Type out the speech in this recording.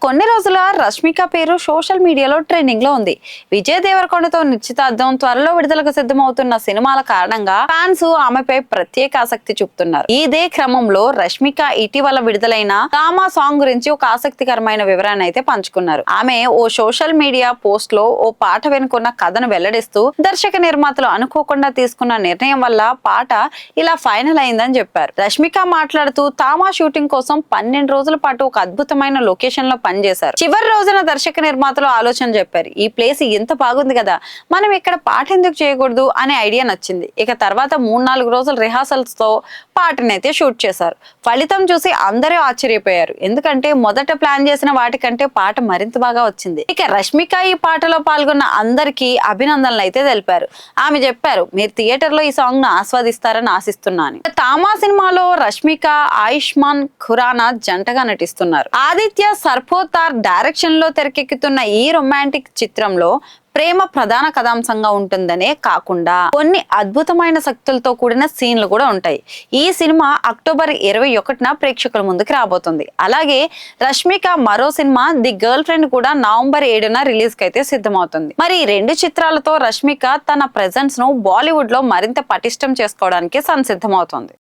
కొన్ని రోజుల రష్మిక పేరు సోషల్ మీడియాలో ట్రెండింగ్ లో ఉంది. విజయ్ దేవరకొండతో నిశ్చితార్థం, త్వరలో విడుదలకు సిద్ధమవుతున్న సినిమాల కారణంగా ఫ్యాన్స్ ఆమెపై ప్రత్యేక ఆసక్తి చూపుతున్నారు. ఇదే క్రమంలో రష్మిక ఇటీవల విడుదలైన కామా సాంగ్ గురించి ఒక ఆసక్తికరమైన వివరాన్ని అయితే పంచుకున్నారు. ఆమె ఓ సోషల్ మీడియా పోస్ట్ లో ఓ పాట వెనుకున్న కథను వెల్లడిస్తూ దర్శక నిర్మాతలు అనుకోకుండా తీసుకున్న నిర్ణయం వల్ల పాట ఇలా ఫైనల్ అయిందని చెప్పారు. రష్మిక మాట్లాడుతూ తామా షూటింగ్ కోసం 12 రోజుల పాటు ఒక అద్భుతమైన లొకేషన్ లో పనిచేశారు. చివరి రోజున దర్శక నిర్మాతలు ఆలోచన చెప్పారు. ఈ ప్లేస్ ఎంత బాగుంది కదా, మనం ఇక్కడ పాట ఎందుకు చేయకూడదు అనే ఐడియా నచ్చింది. ఇక తర్వాత 3-4 రోజుల రిహార్సల్స్ తో పాటనైతే షూట్ చేశారు. ఫలితం చూసి అందరూ ఆశ్చర్యపోయారు. ఎందుకంటే మొదట ప్లాన్ చేసిన వాటికంటే పాట మరింత బాగా వచ్చింది. ఇక రష్మిక ఈ పాటలో పాల్గొన్న అందరికీ అభినందనలు అయితే తెలిపారు. ఆమె చెప్పారు, మీరు థియేటర్ లో ఈ సాంగ్ ను ఆస్వాదిస్తారని ఆశిస్తున్నాను. తామా సినిమాలో రష్మిక, ఆయుష్మాన్ ఖురానా జంటగా నటిస్తున్నారు. ఆదిత్య సర్పోతార్ డైరెక్షన్ లో తెరకెక్కుతున్న ఈ రొమాంటిక్ చిత్రంలో ప్రేమ ప్రధాన కథాంశంగా ఉంటుందనే కాకుండా కొన్ని అద్భుతమైన శక్తులతో కూడిన సీన్లు కూడా ఉంటాయి. ఈ సినిమా అక్టోబర్ 21న ప్రేక్షకుల ముందుకు రాబోతుంది. అలాగే రష్మిక మరో సినిమా ది గర్ల్ ఫ్రెండ్ కూడా నవంబర్ 7న రిలీజ్ కి అయితే సిద్ధమవుతుంది. మరి ఈ 2 చిత్రాలతో రష్మిక తన ప్రెజెన్స్ ను బాలీవుడ్ లో మరింత పటిష్టం చేసుకోవడానికి సంసిద్ధమవుతోంది.